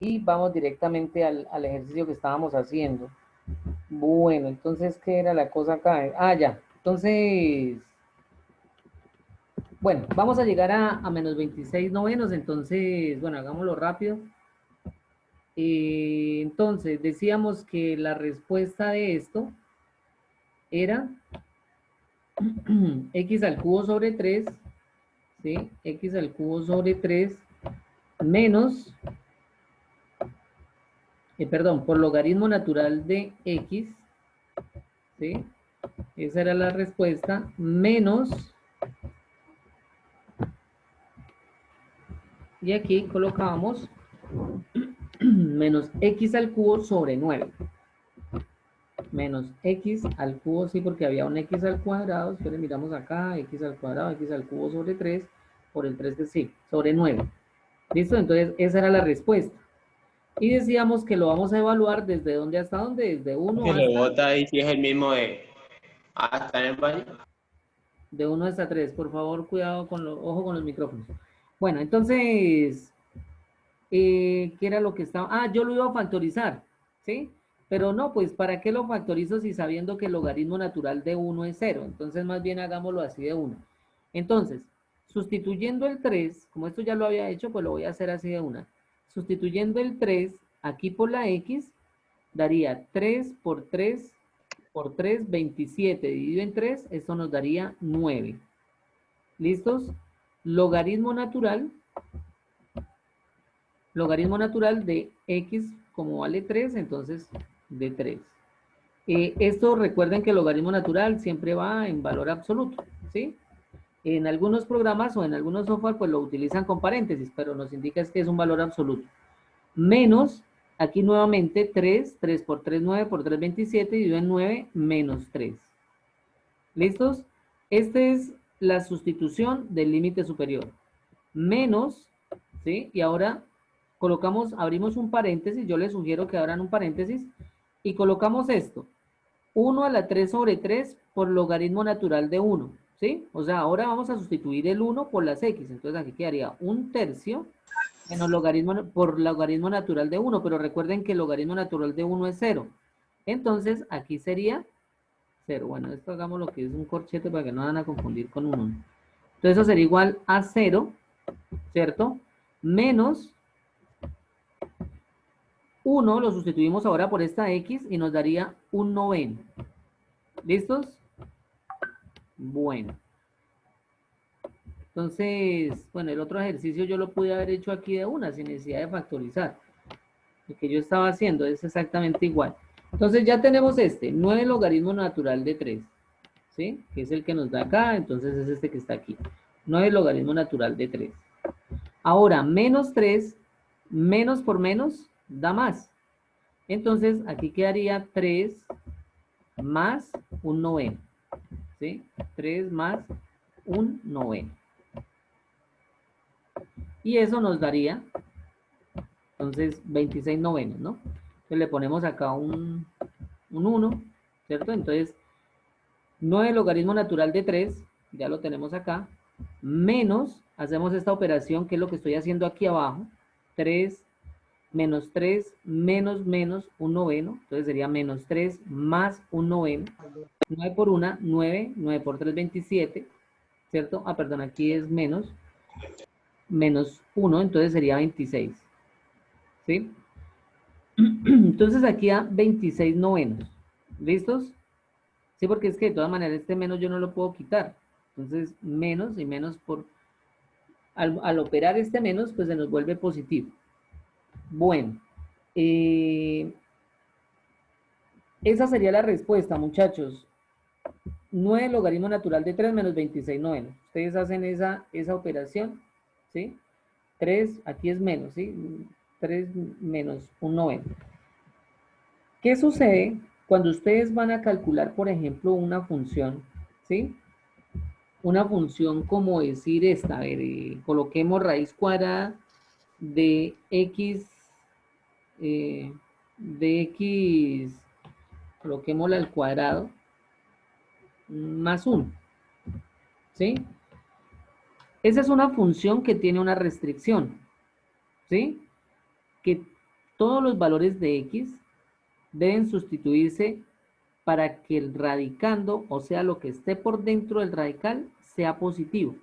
y vamos directamente al ejercicio que estábamos haciendo. Bueno, entonces, ¿qué era la cosa acá? Ah, ya. Entonces, bueno, vamos a llegar a menos 26 novenos, entonces, bueno, hagámoslo rápido. Entonces, decíamos que la respuesta de esto era x al cubo sobre 3, ¿sí? X al cubo sobre 3 menos, perdón, por logaritmo natural de x, ¿sí? Esa era la respuesta, menos, y aquí colocamos menos x al cubo sobre 9. Menos x al cubo, sí, porque había un x al cuadrado, entonces miramos acá, x al cuadrado, x al cubo sobre 3, por el 3 que sí, sobre 9. ¿Listo? Entonces esa era la respuesta. Y decíamos que lo vamos a evaluar desde dónde hasta dónde, desde 1 Que le hasta, bota ahí si es el mismo de hasta en el baño. de 1 hasta 3. Por favor, cuidado con los, ojo con los micrófonos. Bueno, entonces, ¿qué era lo que estaba? Ah, yo lo iba a factorizar, ¿sí? Pero no, pues, ¿para qué lo factorizo si sabiendo que el logaritmo natural de 1 es 0? Entonces, más bien hagámoslo así de 1. Entonces, sustituyendo el 3, como esto ya lo había hecho, pues lo voy a hacer así de una. Sustituyendo el 3 aquí por la x, daría 3 por 3, 27 dividido en 3, esto nos daría 9. ¿Listos? Logaritmo natural de x como vale 3, entonces de 3. Esto recuerden que el logaritmo natural siempre va en valor absoluto, ¿sí? En algunos programas o en algunos software pues lo utilizan con paréntesis, pero nos indica que es un valor absoluto. Menos, aquí nuevamente 3, 3 por 3, 9 por 3, 27, dividido en 9, menos 3. ¿Listos? Esta es la sustitución del límite superior. Menos, ¿sí? Y ahora colocamos, abrimos un paréntesis, yo les sugiero que abran un paréntesis y colocamos esto. 1 a la 3 sobre 3 por logaritmo natural de 1, ¿sí? O sea, ahora vamos a sustituir el 1 por las x, entonces aquí quedaría 1/3 menos logaritmo por logaritmo natural de 1, pero recuerden que el logaritmo natural de 1 es 0. Entonces, aquí sería 0. Bueno, esto hagamos lo que es un corchete para que no van a confundir con un 1. Entonces, eso sería igual a 0, ¿cierto? Menos 1, lo sustituimos ahora por esta x y nos daría un noveno. ¿Listos? Bueno. Entonces, bueno, el otro ejercicio yo lo pude haber hecho aquí de una, sin necesidad de factorizar. Lo que yo estaba haciendo es exactamente igual. Entonces ya tenemos este, 9 logaritmo natural de 3, ¿sí? Que es el que nos da acá, entonces es este que está aquí. 9 logaritmo natural de 3. Ahora, menos 3, menos por menos, da más. Entonces, aquí quedaría 3 más un noveno, ¿sí? 3 más un noveno. Y eso nos daría, entonces, 26 novenos, ¿no? Entonces le ponemos acá un 1, ¿cierto? Entonces, 9 logaritmo natural de 3, ya lo tenemos acá, menos, hacemos esta operación que es lo que estoy haciendo aquí abajo, 3 menos 3 menos menos un noveno, entonces sería menos 3 más un noveno, 9 por 1, 9, 9 por 3, 27, ¿cierto? Ah, perdón, aquí es menos 1, entonces sería 26, ¿sí? Entonces aquí da 26 novenos, ¿listos? Sí, porque es que de todas maneras este menos yo no lo puedo quitar. Entonces, menos y menos por... Al operar este menos, pues se nos vuelve positivo. Bueno, esa sería la respuesta, muchachos. 9 logaritmo natural de 3 menos 26 novenos. Ustedes hacen esa operación, ¿sí? 3, aquí es menos, ¿sí? 3 menos un noveno. ¿Qué sucede cuando ustedes van a calcular, por ejemplo, una función, ¿sí? Una función como decir esta, a ver, coloquemos raíz cuadrada de x, eh, de x, coloquémosla al cuadrado, más 1, ¿sí? Esa es una función que tiene una restricción, ¿sí? Que todos los valores de x deben sustituirse para que el radicando, o sea, lo que esté por dentro del radical, sea positivo.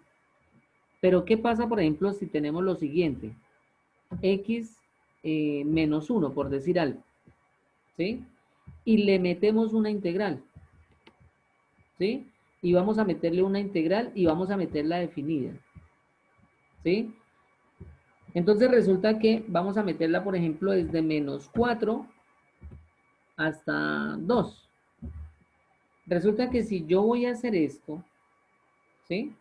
Pero ¿qué pasa, por ejemplo, si tenemos lo siguiente? X menos 1, por decir algo, ¿sí? Y le metemos una integral, ¿sí? Y vamos a meterle una integral y vamos a meterla definida, ¿sí? Entonces resulta que vamos a meterla, por ejemplo, desde menos 4 hasta 2. Resulta que si yo voy a hacer esto, ¿sí?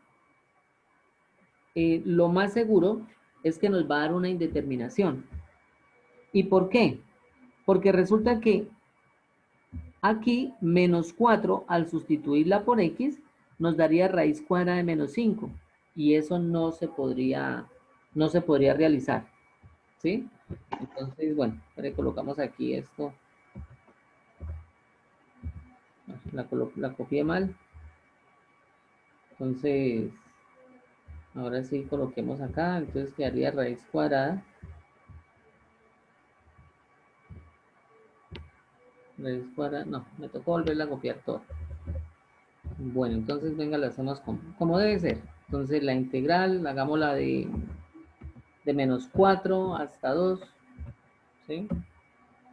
Lo más seguro es que nos va a dar una indeterminación. ¿Y por qué? Porque resulta que aquí menos 4 al sustituirla por x nos daría raíz cuadrada de menos 5 y eso no se podría realizar, ¿sí? Entonces, bueno, le colocamos aquí esto. La copié mal. Entonces, ahora sí coloquemos acá. Entonces quedaría raíz cuadrada. Raíz cuadrada. No, me tocó volverla a copiar todo. Bueno, entonces venga, la hacemos como debe ser. Entonces la integral, hagámosla de menos 4 hasta 2. ¿Sí?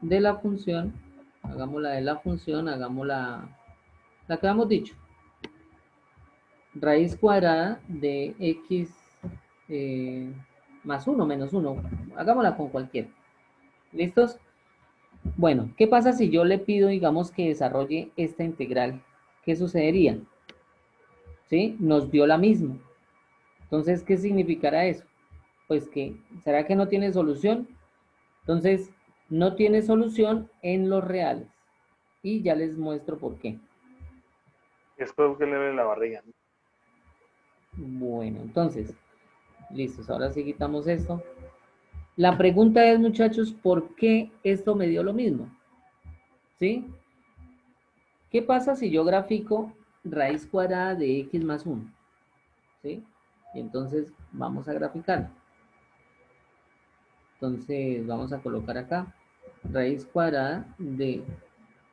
De la función, hagámosla de la función, hagámosla la que habíamos dicho. Raíz cuadrada de x más 1 menos 1. Hagámosla con cualquiera. ¿Listos? Bueno, ¿qué pasa si yo le pido, digamos, que desarrolle esta integral? ¿Qué sucedería? ¿Sí? Nos dio la misma. Entonces, ¿qué significará eso? Pues que, ¿será que no tiene solución? Entonces, no tiene solución en los reales. Y ya les muestro por qué. Después que le ve la barriga. Bueno, entonces, listos. Ahora sí quitamos esto. La pregunta es, muchachos, ¿por qué esto me dio lo mismo? ¿Sí? ¿Qué pasa si yo grafico raíz cuadrada de x más 1? ¿Sí? Y entonces vamos a graficar. Entonces vamos a colocar acá raíz cuadrada de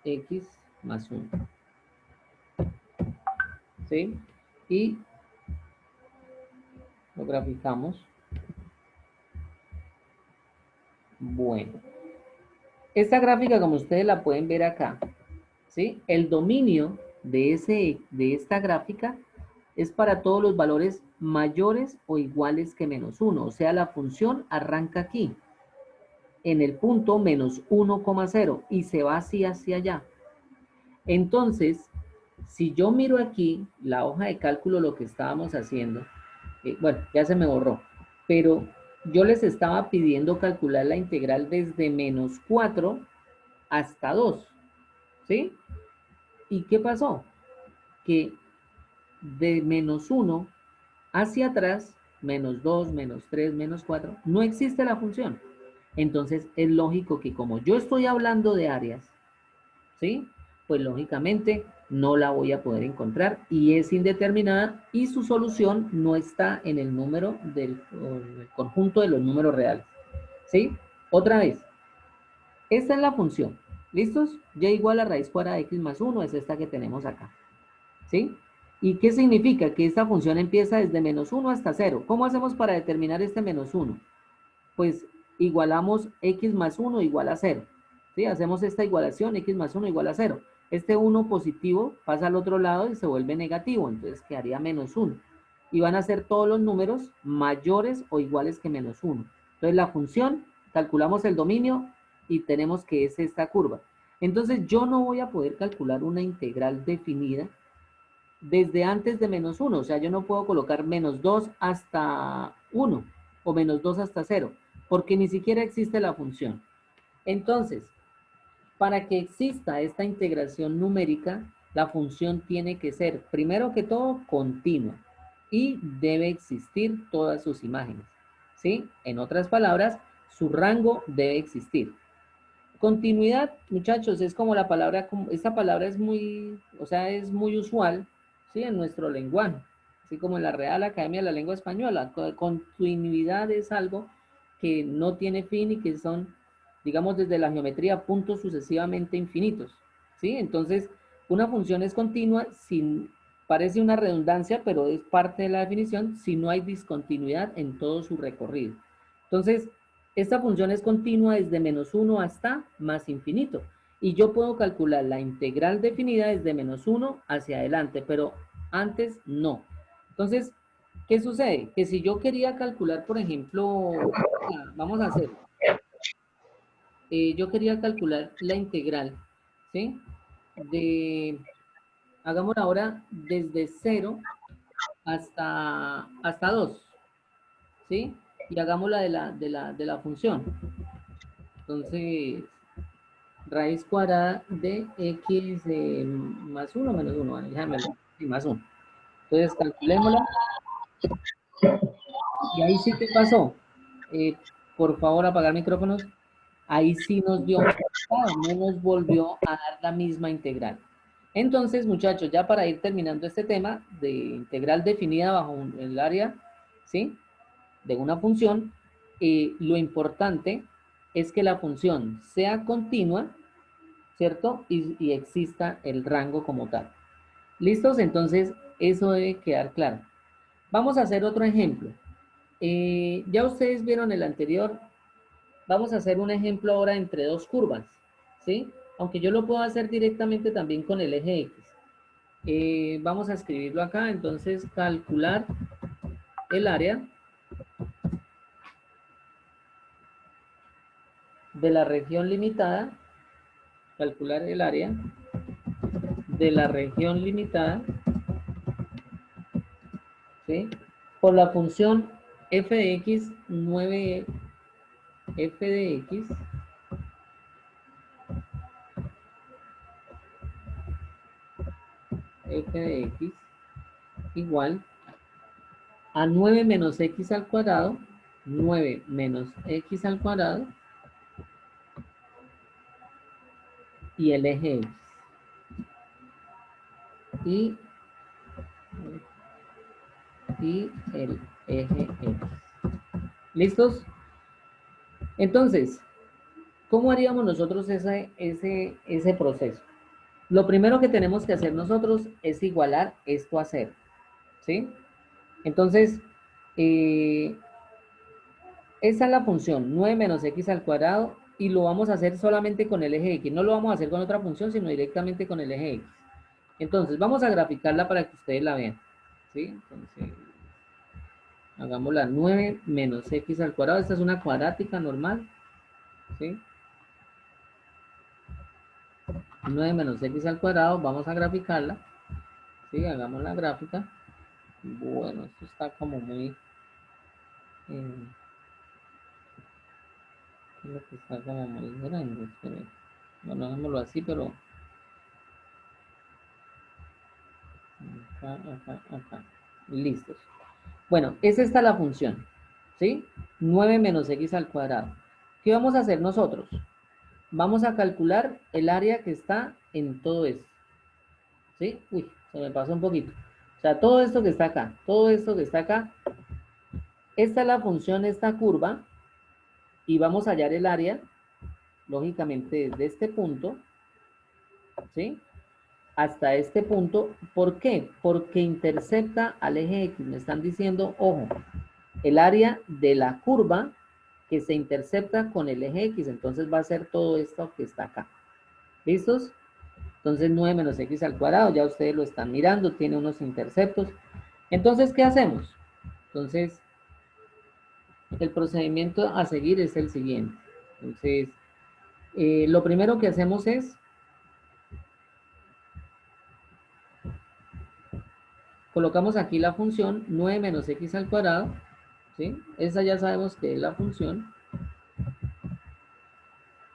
x más 1. ¿Sí? Y lo graficamos. Bueno, esta gráfica, como ustedes la pueden ver acá, ¿sí? El dominio de esta gráfica es para todos los valores mayores o iguales que menos 1. O sea, la función arranca aquí, en el punto menos 1,0 y se va así hacia allá. Entonces, si yo miro aquí la hoja de cálculo, lo que estábamos haciendo, bueno, ya se me borró, pero yo les estaba pidiendo calcular la integral desde menos 4 hasta 2, ¿sí? ¿Y qué pasó? Que de menos 1 hacia atrás, menos 2, menos 3, menos 4, no existe la función. Entonces es lógico que como yo estoy hablando de áreas, ¿sí? Pues lógicamente no la voy a poder encontrar y es indeterminada y su solución no está en el número del conjunto de los números reales, ¿sí? Otra vez, esta es la función, ¿listos? Y igual a raíz cuadrada de x más 1 es esta que tenemos acá, ¿sí? ¿Y qué significa? Que esta función empieza desde menos 1 hasta 0. ¿Cómo hacemos para determinar este menos 1? Pues igualamos x más 1 igual a 0. ¿Sí? Hacemos esta igualación, x más 1 igual a 0. Este 1 positivo pasa al otro lado y se vuelve negativo, entonces quedaría menos 1. Y van a ser todos los números mayores o iguales que menos 1. Entonces la función, calculamos el dominio y tenemos que es esta curva. Entonces yo no voy a poder calcular una integral definida desde antes de menos 1. O sea, yo no puedo colocar menos 2 hasta 1 o menos 2 hasta 0, porque ni siquiera existe la función. Entonces, para que exista esta integración numérica, la función tiene que ser, primero que todo, continua y debe existir todas sus imágenes. ¿Sí? En otras palabras, su rango debe existir. Continuidad, muchachos, es como la palabra, esta palabra es muy, o sea, es muy usual, ¿sí? En nuestro lenguaje, así como en la Real Academia de la Lengua Española. Continuidad es algo que no tiene fin y que son digamos desde la geometría, puntos sucesivamente infinitos, ¿sí? Entonces, una función es continua sin, parece una redundancia, pero es parte de la definición, si no hay discontinuidad en todo su recorrido. Entonces, esta función es continua desde -1 hasta más infinito. Y yo puedo calcular la integral definida desde -1 hacia adelante, pero antes no. Entonces, ¿qué sucede? Que si yo quería calcular, por ejemplo, vamos a hacer, yo quería calcular la integral, ¿sí? Hagámoslo ahora desde 0 hasta 2, ¿sí? Y hagámosla de la función. Entonces, raíz cuadrada de x más 1 menos 1, bueno, déjamelo, sí, más 1. Entonces, calculémosla. Y ahí sí, ¿qué pasó? Por favor, apagar micrófonos. Ahí sí nos dio un resultado, no nos volvió a dar la misma integral. Entonces, muchachos, ya para ir terminando este tema de integral definida bajo el área, ¿sí? De una función, lo importante es que la función sea continua, ¿cierto? Y exista el rango como tal. ¿Listos? Entonces, eso debe quedar claro. Vamos a hacer otro ejemplo. Ya ustedes vieron el anterior. Vamos a hacer un ejemplo ahora entre dos curvas, ¿sí? Aunque yo lo puedo hacer directamente también con el eje X. Vamos a escribirlo acá, entonces calcular el área de la región limitada, calcular el área de la región limitada, ¿sí? Por la función f de x 9 f de x f de x igual a 9 menos x al cuadrado, 9 menos x al cuadrado y el eje X. Y el eje X. ¿Listos? Entonces, ¿cómo haríamos nosotros ese proceso? Lo primero que tenemos que hacer nosotros es igualar esto a 0, ¿sí? Entonces, esa es la función, 9 menos x al cuadrado, y lo vamos a hacer solamente con el eje X. No lo vamos a hacer con otra función, sino directamente con el eje X. Entonces, vamos a graficarla para que ustedes la vean, ¿sí? Entonces, hagamos la 9 menos x al cuadrado. Esta es una cuadrática normal, ¿sí? 9 menos x al cuadrado, vamos a graficarla, ¿sí? Hagamos la gráfica. Bueno, esto está como muy... creo que está como muy grande. Bueno, hagámoslo así, pero... acá. Listos. Bueno, es esta la función, ¿sí? 9 menos x al cuadrado. ¿Qué vamos a hacer nosotros? Vamos a calcular el área que está en todo esto, ¿sí? Uy, se me pasó un poquito. O sea, todo esto que está acá, todo esto que está acá, esta es la función, esta curva, y vamos a hallar el área, lógicamente, desde este punto, ¿sí? Hasta este punto. ¿Por qué? Porque intercepta al eje X. Me están diciendo, ojo, el área de la curva que se intercepta con el eje X. Entonces va a ser todo esto que está acá. ¿Listos? Entonces 9 menos x al cuadrado, ya ustedes lo están mirando, tiene unos interceptos. Entonces, ¿qué hacemos? Entonces, el procedimiento a seguir es el siguiente. Entonces, lo primero que hacemos es colocamos aquí la función 9 menos x al cuadrado, ¿sí? Esa ya sabemos que es la función.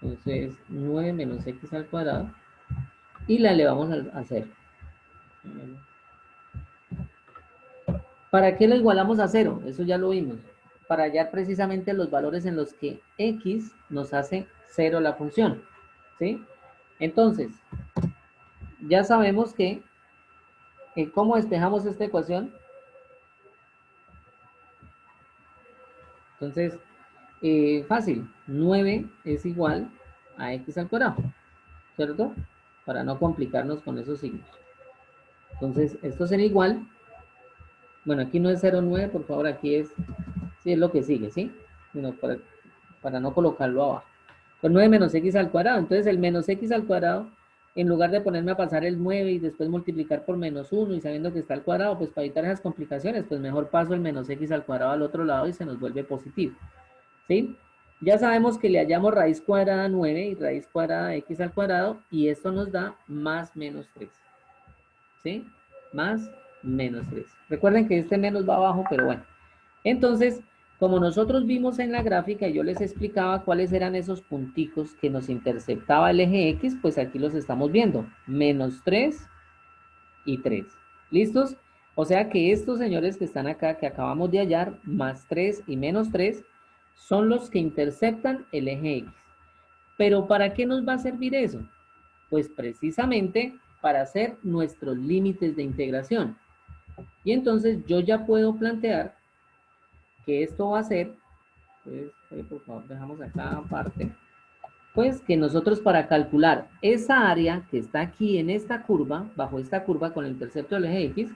Entonces, 9 menos x al cuadrado. Y la elevamos a 0. ¿Para qué la igualamos a 0? Eso ya lo vimos. Para hallar precisamente los valores en los que x nos hace 0 la función, ¿sí? Entonces, ya sabemos que, ¿cómo despejamos esta ecuación? Entonces, Fácil, 9 es igual a x al cuadrado, ¿cierto? Para no complicarnos con esos signos. Entonces, esto será igual, bueno, aquí no es 0,9, por favor, aquí es, sí, es lo que sigue, ¿sí? Bueno, para no colocarlo abajo. Pues 9 menos x al cuadrado, entonces el menos x al cuadrado, en lugar de ponerme a pasar el 9 y después multiplicar por menos 1 y sabiendo que está al cuadrado, pues para evitar esas complicaciones, pues mejor paso el menos x al cuadrado al otro lado y se nos vuelve positivo, ¿sí? Ya sabemos que le hallamos raíz cuadrada a 9 y raíz cuadrada de x al cuadrado y esto nos da más menos 3, ¿sí? Más menos 3. Recuerden que este menos va abajo, pero bueno. Entonces, como nosotros vimos en la gráfica y yo les explicaba cuáles eran esos punticos que nos interceptaba el eje X, pues aquí los estamos viendo. Menos 3 y 3. ¿Listos? O sea que estos señores que están acá, que acabamos de hallar, más 3 y menos 3, son los que interceptan el eje X. Pero ¿para qué nos va a servir eso? Pues precisamente para hacer nuestros límites de integración. Y entonces yo ya puedo plantear que esto va a ser, pues, por favor, dejamos acá aparte, pues que nosotros para calcular esa área que está aquí en esta curva, bajo esta curva con el intercepto del eje X,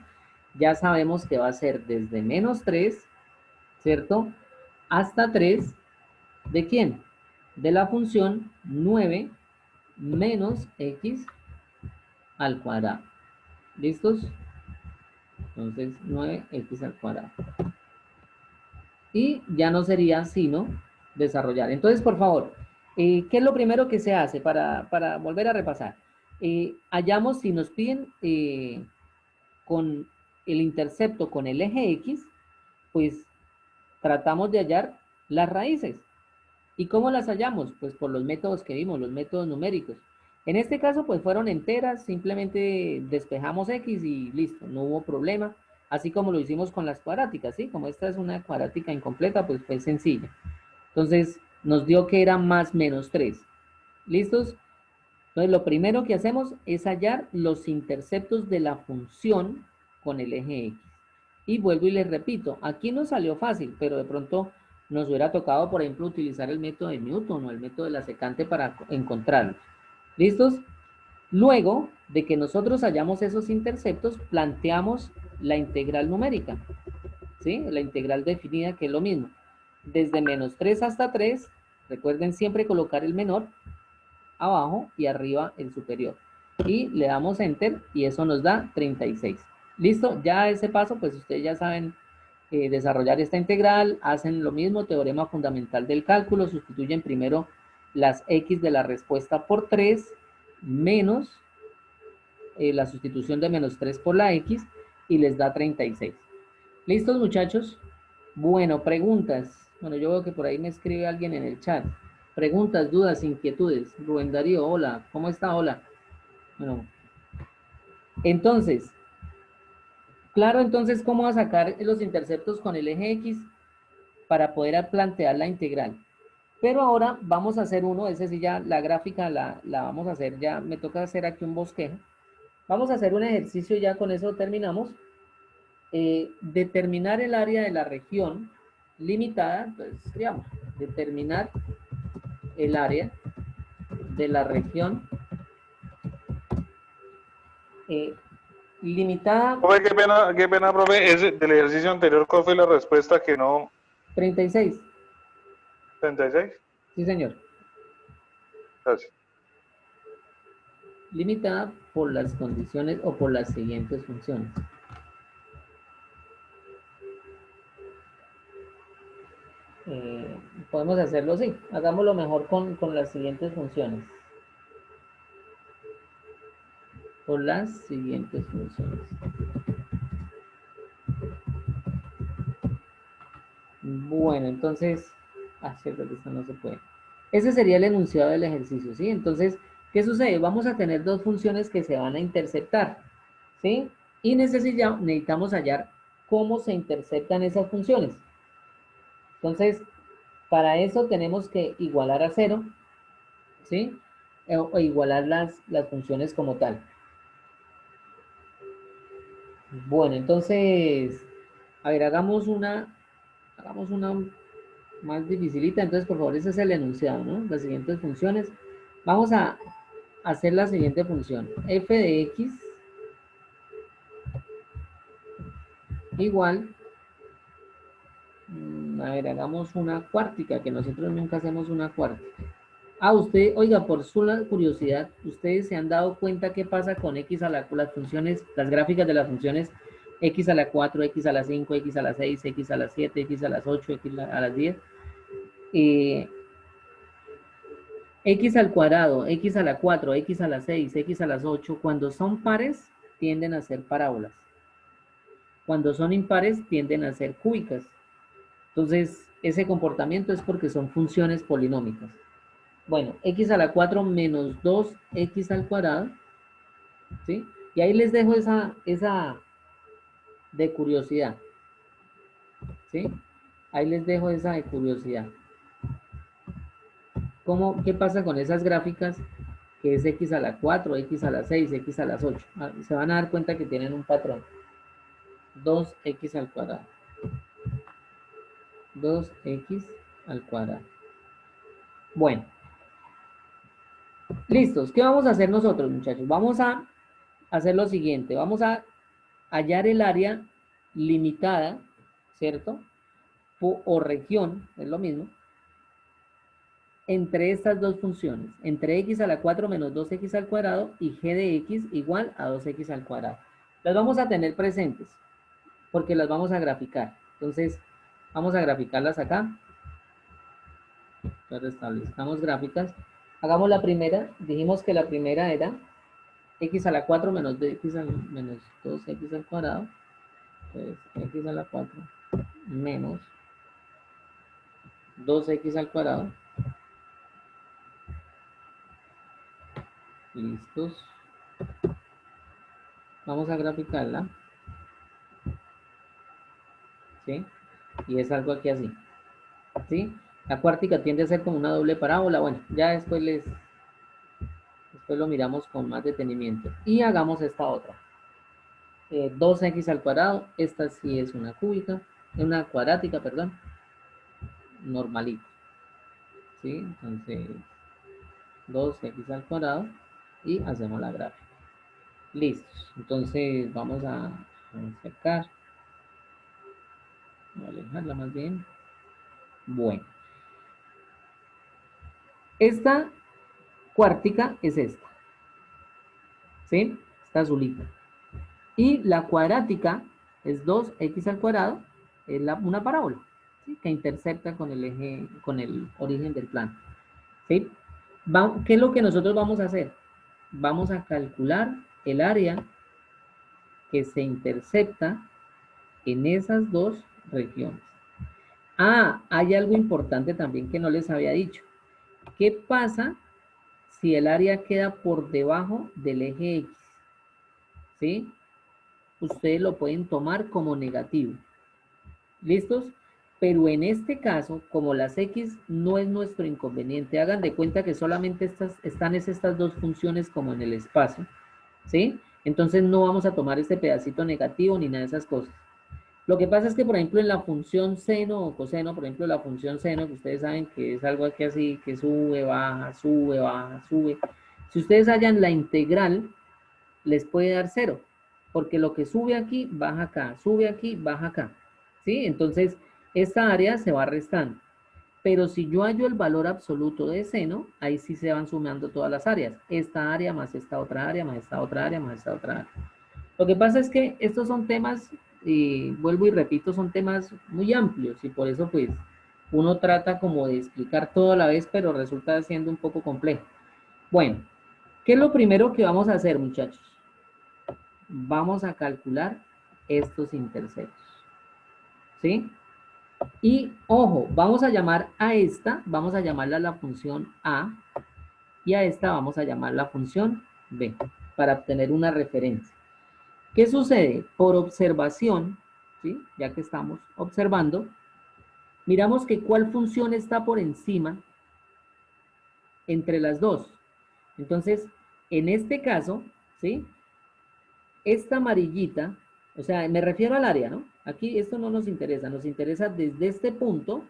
ya sabemos que va a ser desde menos 3, ¿cierto? Hasta 3, ¿de quién? De la función 9 menos X al cuadrado. ¿Listos? Entonces, 9x al cuadrado. Y ya no sería sino desarrollar. Entonces, por favor, ¿qué es lo primero que se hace para volver a repasar? Hallamos, si nos piden con el intercepto con el eje X, pues tratamos de hallar las raíces. ¿Y cómo las hallamos? Pues por los métodos que vimos, los métodos numéricos. En este caso, pues fueron enteras, simplemente despejamos X y listo, no hubo problema. Así como lo hicimos con las cuadráticas, ¿sí? Como esta es una cuadrática incompleta, pues fue sencilla. Entonces, nos dio que era más menos 3. ¿Listos? Entonces, lo primero que hacemos es hallar los interceptos de la función con el eje X. Y vuelvo y les repito, aquí no salió fácil, pero de pronto nos hubiera tocado, por ejemplo, utilizar el método de Newton o el método de la secante para encontrarlos. ¿Listos? Luego de que nosotros hallamos esos interceptos, planteamos la integral numérica, ¿sí? La integral definida, que es lo mismo. Desde menos 3 hasta 3, recuerden siempre colocar el menor abajo y arriba el superior. Y le damos Enter y eso nos da 36. ¿Listo? Ya ese paso, pues ustedes ya saben desarrollar esta integral, hacen lo mismo, teorema fundamental del cálculo, sustituyen primero las X de la respuesta por 3 menos la sustitución de menos 3 por la X y les da 36. ¿Listos, muchachos? Bueno, preguntas. Bueno, yo veo que por ahí me escribe alguien en el chat. Preguntas, dudas, inquietudes. Rubén Darío, hola. ¿Cómo está? Hola. Bueno, entonces, claro, entonces, ¿cómo va a sacar los interceptos con el eje X para poder plantear la integral? Pero ahora vamos a hacer uno, ese sí ya la gráfica la vamos a hacer, ya me toca hacer aquí un bosquejo. Vamos a hacer un ejercicio y ya con eso terminamos. Determinar el área de la región limitada, entonces escribamos, determinar el área de la región limitada. Profe, qué pena, profe, del ejercicio anterior, ¿cuál fue la respuesta que no? 36. 36. Sí, señor. Gracias. Limitada por las condiciones o por las siguientes funciones. Podemos hacerlo así. Hagámoslo mejor con las siguientes funciones. Por las siguientes funciones. Bueno, entonces, cierto que esto no se puede. Ese sería el enunciado del ejercicio, ¿sí? Entonces, ¿qué sucede? Vamos a tener dos funciones que se van a interceptar, ¿sí? Y necesitamos hallar cómo se interceptan esas funciones. Entonces, para eso tenemos que igualar a 0, ¿sí? O igualar las funciones como tal. Bueno, entonces, a ver, hagamos una más dificilita. Entonces, por favor, ese es el enunciado, ¿no? Las siguientes funciones. Vamos a hacer la siguiente función. F de X igual, a ver, hagamos una cuártica, que nosotros nunca hacemos una cuártica. Ah, usted, oiga, por su curiosidad, ¿ustedes se han dado cuenta qué pasa con X a las funciones, las gráficas de las funciones X a la 4, X a la 5, X a la 6, X a la 7, X a las 8, X a las 10? X al cuadrado, X a la 4, X a la 6, X a las 8, cuando son pares, tienden a ser parábolas. Cuando son impares, tienden a ser cúbicas. Entonces, ese comportamiento es porque son funciones polinómicas. Bueno, X a la 4 menos 2X al cuadrado, ¿sí? Y ahí les dejo esa de curiosidad, ¿sí? Ahí les dejo esa de curiosidad. ¿Qué pasa con esas gráficas? Que es X a la 4, X a la 6, X a las 8. Se van a dar cuenta que tienen un patrón. 2X al cuadrado. 2X al cuadrado. Bueno. Listos. ¿Qué vamos a hacer nosotros, muchachos? Vamos a hacer lo siguiente. Vamos a hallar el área limitada, ¿cierto? O región, es lo mismo, entre estas dos funciones, entre x a la 4 menos 2x al cuadrado y g de x igual a 2x al cuadrado. Las vamos a tener presentes, porque las vamos a graficar. Entonces, vamos a graficarlas acá. Entonces, establezcamos gráficas. Hagamos la primera. Dijimos que la primera era x a la 4 menos 2x al cuadrado. Entonces, x a la 4 menos 2x al cuadrado. Listos. Vamos a graficarla. ¿Sí? Y es algo aquí así. ¿Sí? La cuártica tiende a ser como una doble parábola. Bueno, ya después lo miramos con más detenimiento. Y hagamos esta otra. 2x al cuadrado. Esta sí es una cúbica. Una cuadrática, perdón. Normalita. ¿Sí? Entonces, 2x al cuadrado. Y hacemos la gráfica. Listos. Entonces, vamos a sacar. Voy a alejarla más bien. Bueno. Esta cuártica es esta. ¿Sí? Esta azulita. Y la cuadrática es 2x al cuadrado, es una parábola, ¿sí? Que intercepta con el eje, con el origen del plano. ¿Sí? ¿Qué es lo que nosotros vamos a hacer? Vamos a calcular el área que se intercepta en esas dos regiones. Ah, hay algo importante también que no les había dicho. ¿Qué pasa si el área queda por debajo del eje X? ¿Sí? Ustedes lo pueden tomar como negativo. ¿Listos? Pero en este caso, como las X no es nuestro inconveniente, hagan de cuenta que solamente están estas dos funciones como en el espacio, ¿sí? Entonces no vamos a tomar este pedacito negativo ni nada de esas cosas. Lo que pasa es que, por ejemplo, en la función seno o coseno, por ejemplo, la función seno, que ustedes saben que es algo aquí así, que sube, baja, sube, baja, sube. Si ustedes hallan la integral, les puede dar 0, porque lo que sube aquí, baja acá, sube aquí, baja acá, ¿sí? Entonces, esta área se va restando. Pero si yo hallo el valor absoluto de seno, ahí sí se van sumando todas las áreas. Esta área más esta otra área, más esta otra área, más esta otra área. Lo que pasa es que estos son temas, y vuelvo y repito, son temas muy amplios y por eso pues uno trata como de explicar todo a la vez, pero resulta siendo un poco complejo. Bueno, ¿qué es lo primero que vamos a hacer, muchachos? Vamos a calcular estos interceptos, ¿sí? Y, ojo, vamos a llamar a esta, vamos a llamarla la función A, y a esta vamos a llamar la función B, para obtener una referencia. ¿Qué sucede? Por observación, ¿sí? Ya que estamos observando, miramos que cuál función está por encima entre las dos. Entonces, en este caso, ¿sí? Esta amarillita, o sea, me refiero al área, ¿no? Aquí esto no nos interesa desde este punto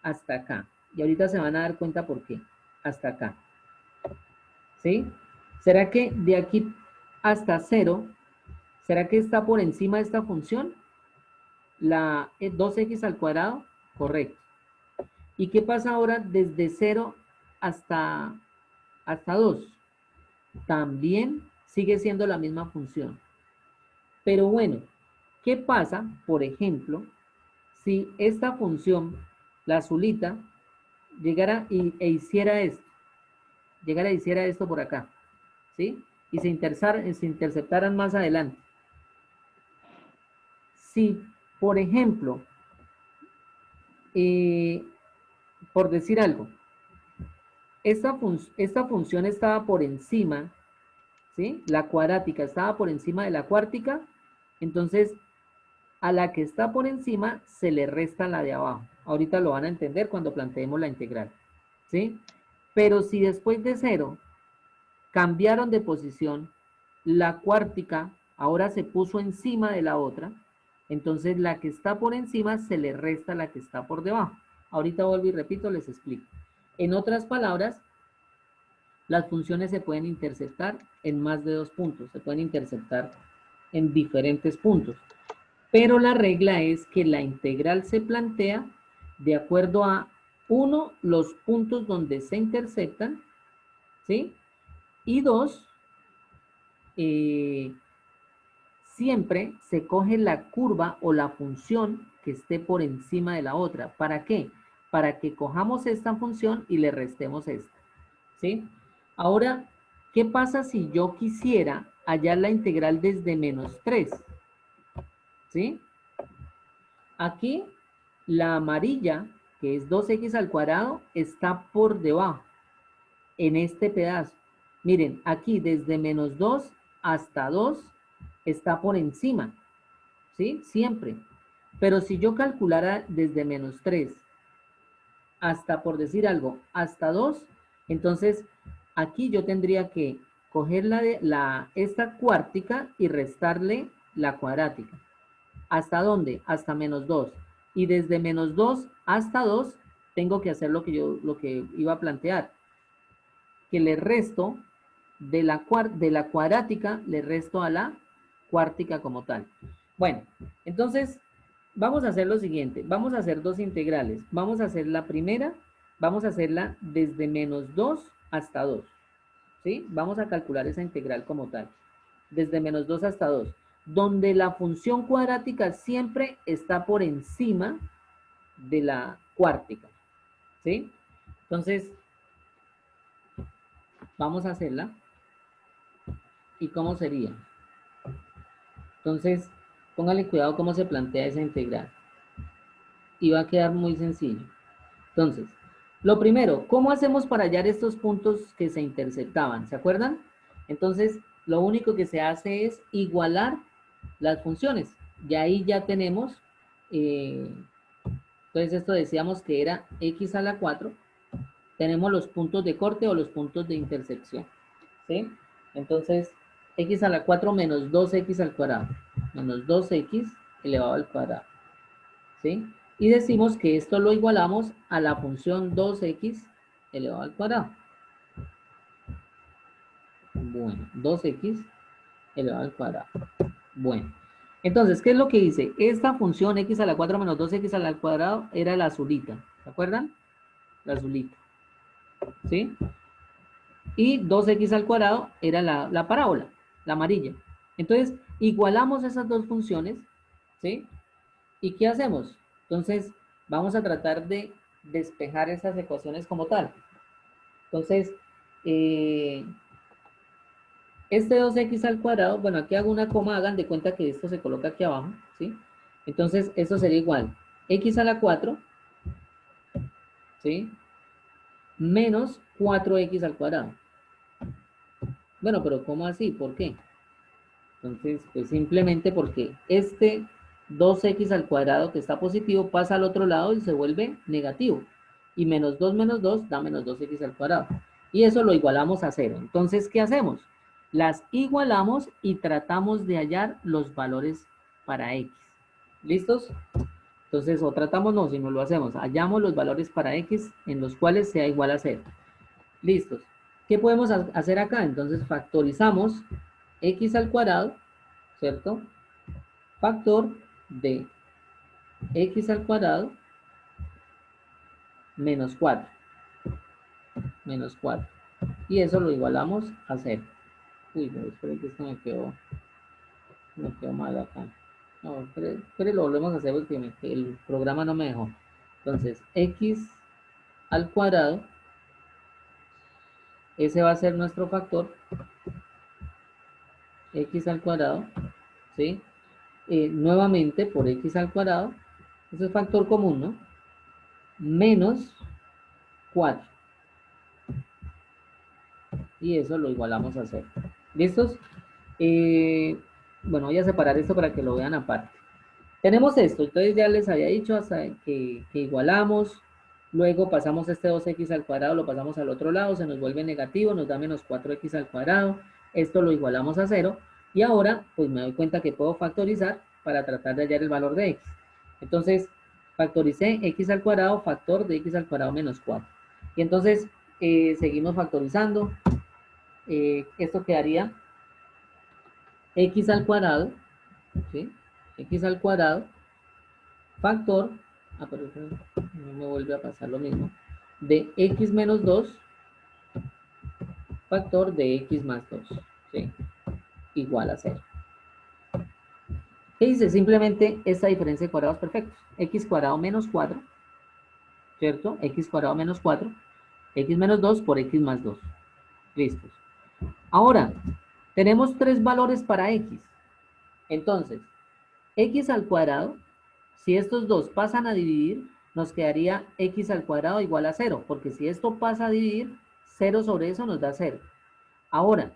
hasta acá. Y ahorita se van a dar cuenta por qué. Hasta acá. ¿Sí? ¿Será que de aquí hasta 0, será que está por encima de esta función? La 2x al cuadrado, correcto. ¿Y qué pasa ahora desde 0 hasta 2? También sigue siendo la misma función. Pero bueno, ¿qué pasa, por ejemplo, si esta función, la azulita, llegara e hiciera esto? Llegara e hiciera esto por acá, ¿sí? Y se interceptaran más adelante. Si, por ejemplo, por decir algo, esta función estaba por encima, ¿sí? La cuadrática estaba por encima de la cuártica, entonces a la que está por encima se le resta la de abajo. Ahorita lo van a entender cuando planteemos la integral, ¿sí? Pero si después de 0 cambiaron de posición, la cuártica ahora se puso encima de la otra, entonces la que está por encima se le resta la que está por debajo. Ahorita vuelvo y repito, les explico. En otras palabras, las funciones se pueden interceptar en más de 2 puntos, se pueden interceptar en diferentes puntos. Pero la regla es que la integral se plantea de acuerdo a, 1, los puntos donde se interceptan, ¿sí? Y 2, siempre se coge la curva o la función que esté por encima de la otra. ¿Para qué? Para que cojamos esta función y le restemos esta, ¿sí? Ahora, ¿qué pasa si yo quisiera hallar la integral desde -3? ¿Sí? Aquí, la amarilla, que es 2x al cuadrado, está por debajo, en este pedazo. Miren, aquí desde -2 hasta 2 está por encima, ¿sí? Siempre. Pero si yo calculara desde -3 hasta, por decir algo, hasta 2, entonces aquí yo tendría que coger esta cuártica y restarle la cuadrática. ¿Hasta dónde? Hasta -2. Y desde -2 hasta 2 tengo que hacer lo que iba a plantear. Que le resto de la cuadrática, le resto a la cuártica como tal. Bueno, entonces vamos a hacer lo siguiente. Vamos a hacer 2 integrales. Vamos a hacer la primera, vamos a hacerla desde -2 hasta 2. ¿Sí? Vamos a calcular esa integral como tal. Desde -2 hasta 2. Donde la función cuadrática siempre está por encima de la cuártica. ¿Sí? Entonces, vamos a hacerla. ¿Y cómo sería? Entonces, póngale cuidado cómo se plantea esa integral. Y va a quedar muy sencillo. Entonces, lo primero, ¿cómo hacemos para hallar estos puntos que se interceptaban? ¿Se acuerdan? Entonces, lo único que se hace es igualar las funciones. Y ahí ya tenemos, entonces esto decíamos que era x a la 4. Tenemos los puntos de corte o los puntos de intersección. ¿Sí? Entonces, x a la 4 menos 2x al cuadrado. Menos 2x elevado al cuadrado. ¿Sí? Y decimos que esto lo igualamos a la función 2x elevado al cuadrado. Bueno, 2x elevado al cuadrado. Bueno, entonces, ¿qué es lo que dice? Esta función x a la 4 menos 2x al cuadrado era la azulita. ¿Se acuerdan? La azulita. ¿Sí? Y 2x al cuadrado era la parábola, la amarilla. Entonces, igualamos esas dos funciones, ¿sí? ¿Y qué hacemos? Entonces, vamos a tratar de despejar esas ecuaciones como tal. Entonces, este 2x al cuadrado, bueno, aquí hago una coma, hagan de cuenta que esto se coloca aquí abajo, ¿sí? Entonces, esto sería igual, x a la 4, ¿sí? Menos 4x al cuadrado. Bueno, pero ¿cómo así? ¿Por qué? Entonces, pues simplemente porque este 2x al cuadrado que está positivo pasa al otro lado y se vuelve negativo. Y menos 2 da menos 2x al cuadrado. Y eso lo igualamos a 0. Entonces, ¿qué hacemos? Las igualamos y tratamos de hallar los valores para x. ¿Listos? Entonces, o tratamos, no, si no lo hacemos, hallamos los valores para x en los cuales sea igual a 0. Listos. ¿Qué podemos hacer acá? Entonces, factorizamos x al cuadrado, ¿cierto? Factor de x al cuadrado menos 4. Menos 4. Y eso lo igualamos a 0. Uy, pero esperen que esto me quedó mal acá. No, espere, lo volvemos a hacer porque el programa no me dejó. Entonces, x al cuadrado, ese va a ser nuestro factor, x al cuadrado, ¿sí? Nuevamente por x al cuadrado, ese es factor común, ¿no? Menos 4. Y eso lo igualamos a 0. ¿Listos? Bueno, voy a separar esto para que lo vean aparte. Tenemos esto, entonces ya les había dicho hasta que igualamos, luego pasamos este 2x al cuadrado, lo pasamos al otro lado, se nos vuelve negativo, nos da menos 4x al cuadrado, esto lo igualamos a 0, y ahora pues me doy cuenta que puedo factorizar para tratar de hallar el valor de x. Entonces, factoricé x al cuadrado, factor de x al cuadrado menos 4. Y entonces, seguimos factorizando, esto quedaría x al cuadrado, ¿sí? X al cuadrado, factor, pero no me vuelve a pasar lo mismo, de x menos 2, factor de x más 2, ¿sí? Igual a 0. ¿Qué dice? Simplemente esta diferencia de cuadrados perfectos. X cuadrado menos 4, ¿cierto? X cuadrado menos 4, x menos 2 por x más 2. Listos. Ahora, tenemos tres valores para x. Entonces, x al cuadrado, si estos dos pasan a dividir, nos quedaría x al cuadrado igual a 0, porque si esto pasa a dividir, 0 sobre eso nos da 0. Ahora,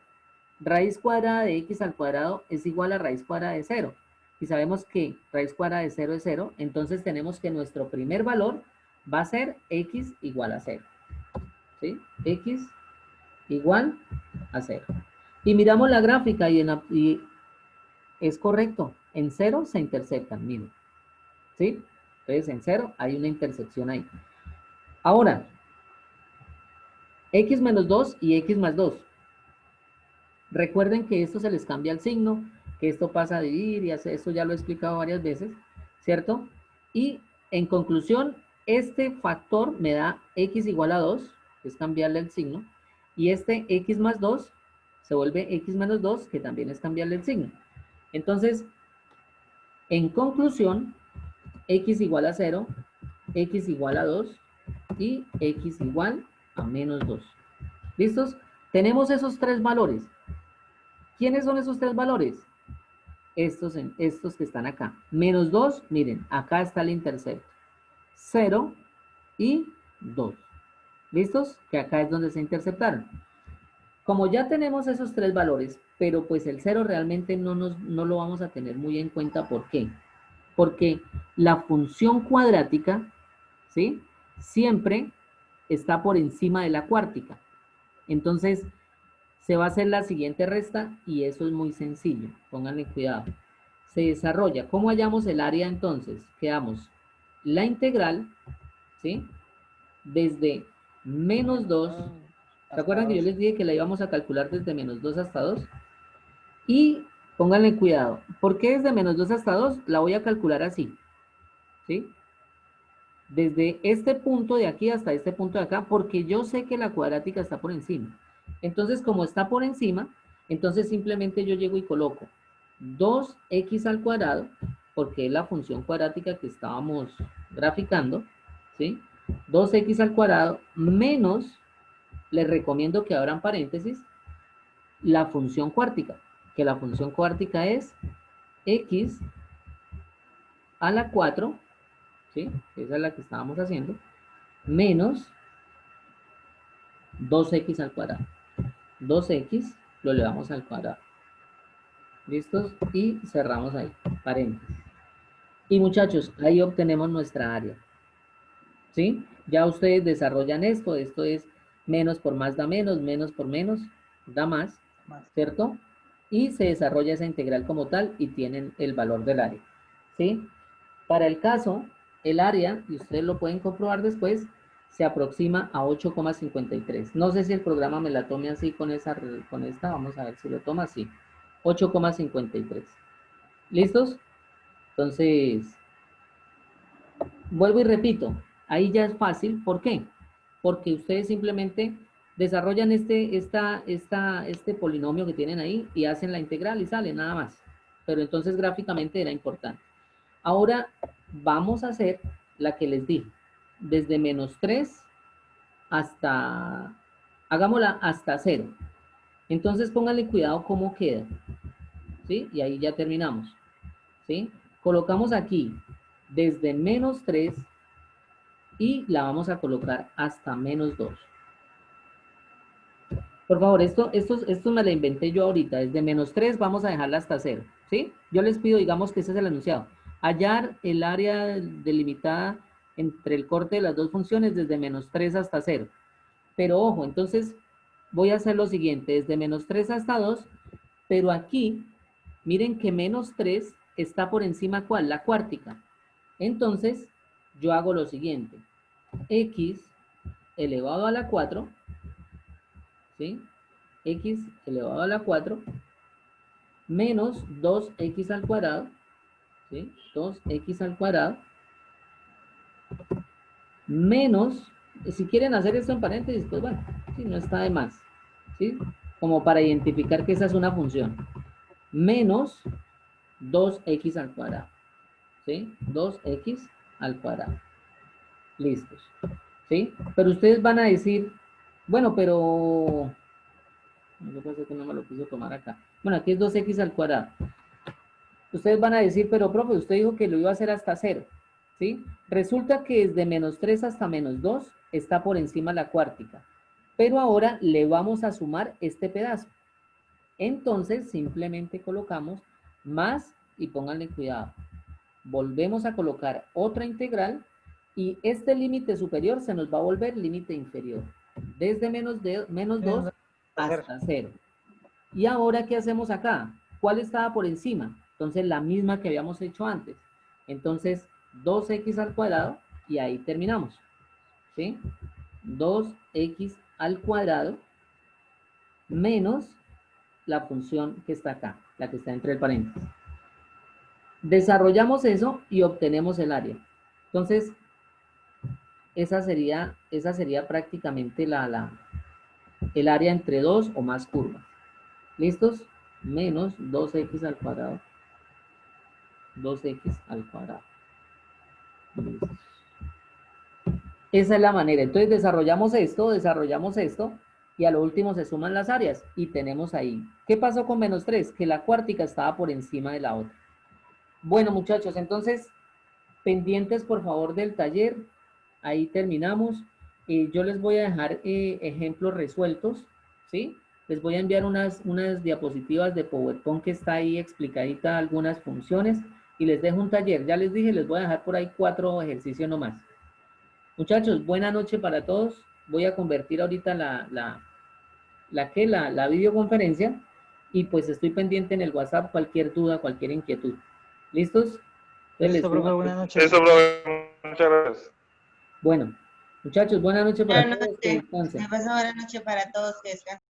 raíz cuadrada de x al cuadrado es igual a raíz cuadrada de 0. Y sabemos que raíz cuadrada de 0 es 0, entonces tenemos que nuestro primer valor va a ser x igual a 0. ¿Sí? X igual a 0. Y miramos la gráfica y es correcto. En 0 se interceptan, miren. ¿Sí? Entonces en 0 hay una intersección ahí. Ahora, x menos 2 y x más 2. Recuerden que esto se les cambia el signo, que esto pasa a dividir y esto ya lo he explicado varias veces, ¿cierto? Y en conclusión, este factor me da x igual a 2, que es cambiarle el signo, y este x más 2 se vuelve x menos 2, que también es cambiarle el signo. Entonces, en conclusión, x igual a 0, x igual a 2 y x igual a menos 2. ¿Listos? Tenemos esos tres valores. ¿Quiénes son esos tres valores? Estos que están acá. Menos 2, miren, acá está el intercepto. 0 y 2. ¿Listos? Que acá es donde se interceptaron. Como ya tenemos esos tres valores, pero pues el 0 realmente no lo vamos a tener muy en cuenta. ¿Por qué? Porque la función cuadrática, ¿sí? Siempre está por encima de la cuártica. Entonces, se va a hacer la siguiente resta y eso es muy sencillo. Pónganle cuidado. Se desarrolla. ¿Cómo hallamos el área entonces? Quedamos la integral, ¿sí? Desde menos 2. ¿Se acuerdan que yo les dije que la íbamos a calcular desde menos 2 hasta 2? Y pónganle cuidado. ¿Por qué desde menos 2 hasta 2? La voy a calcular así, ¿sí? Desde este punto de aquí hasta este punto de acá, porque yo sé que la cuadrática está por encima. Entonces, como está por encima, entonces simplemente yo llego y coloco 2x al cuadrado, porque es la función cuadrática que estábamos graficando, ¿sí? 2x al cuadrado menos, les recomiendo que abran paréntesis, la función cuártica, que la función cuártica es x a la 4, ¿sí? Esa es la que estábamos haciendo, menos 2x al cuadrado. 2x lo elevamos al cuadrado. ¿Listos? Y cerramos ahí, paréntesis. Y muchachos, ahí obtenemos nuestra área. ¿Sí? Ya ustedes desarrollan esto es menos por más da menos, menos por menos da más, ¿cierto? Y se desarrolla esa integral como tal y tienen el valor del área. ¿Sí? Para el caso el área, y ustedes lo pueden comprobar después, se aproxima a 8,53. No sé si el programa me la tome así con esta, vamos a ver si lo toma así. 8,53. ¿Listos? Entonces, vuelvo y repito, ahí ya es fácil. ¿Por qué? Porque ustedes simplemente desarrollan este polinomio que tienen ahí y hacen la integral y sale nada más. Pero entonces gráficamente era importante. Ahora vamos a hacer la que les dije. Desde menos 3 hasta, hagámosla hasta 0. Entonces pónganle cuidado cómo queda. ¿Sí? Y ahí ya terminamos. ¿Sí? Colocamos aquí desde menos 3 y la vamos a colocar hasta menos 2. Por favor, esto me la inventé yo ahorita. Desde menos 3 vamos a dejarla hasta 0. ¿Sí? Yo les pido, digamos que ese es el enunciado. Hallar el área delimitada entre el corte de las dos funciones desde menos 3 hasta 0. Pero ojo, entonces voy a hacer lo siguiente. Desde menos 3 hasta 2, pero aquí, miren que menos 3 está por encima, ¿cuál? La cuártica. Entonces, yo hago lo siguiente. X elevado a la 4, ¿sí? X elevado a la 4 menos 2x al cuadrado, ¿sí? 2x al cuadrado menos, si quieren hacer esto en paréntesis, pues bueno, sí, no está de más, ¿sí? Como para identificar que esa es una función. Menos 2x al cuadrado, ¿sí? 2x al cuadrado. Listos, ¿sí? Pero ustedes van a decir, bueno, pero... Lo que pasa es que no me lo quiso tomar acá. Bueno, aquí es 2x al cuadrado. Ustedes van a decir, pero profe, usted dijo que lo iba a hacer hasta 0, ¿sí? Resulta que desde menos 3 hasta menos 2 está por encima la cuártica. Pero ahora le vamos a sumar este pedazo. Entonces, simplemente colocamos más y pónganle cuidado. Volvemos a colocar otra integral y este límite superior se nos va a volver límite inferior. Desde menos 2 hasta 0. ¿Y ahora qué hacemos acá? ¿Cuál estaba por encima? Entonces la misma que habíamos hecho antes. Entonces 2x al cuadrado y ahí terminamos. ¿Sí? 2x al cuadrado menos la función que está acá, la que está entre el paréntesis. Desarrollamos eso y obtenemos el área. Entonces, esa sería prácticamente el área entre dos o más curvas. ¿Listos? Menos 2x al cuadrado. 2x al cuadrado. Listos. Esa es la manera. Entonces desarrollamos esto, y a lo último se suman las áreas y tenemos ahí. ¿Qué pasó con menos 3? Que la cuártica estaba por encima de la otra. Bueno, muchachos, entonces, pendientes por favor del taller. Ahí terminamos. Yo les voy a dejar ejemplos resueltos, ¿sí? Les voy a enviar unas diapositivas de PowerPoint que está ahí explicadita algunas funciones y les dejo un taller. Ya les dije, les voy a dejar por ahí 4 ejercicios nomás. Muchachos, buena noche para todos. Voy a convertir ahorita la videoconferencia y pues estoy pendiente en el WhatsApp cualquier duda, cualquier inquietud. ¿Listos? Listo, profe, buenas noches. Eso, profe. Muchas gracias. Bueno, muchachos, buena noche para Buenas todos. Que noches. descansen. Me pasó buena noche para todos. Que descansen.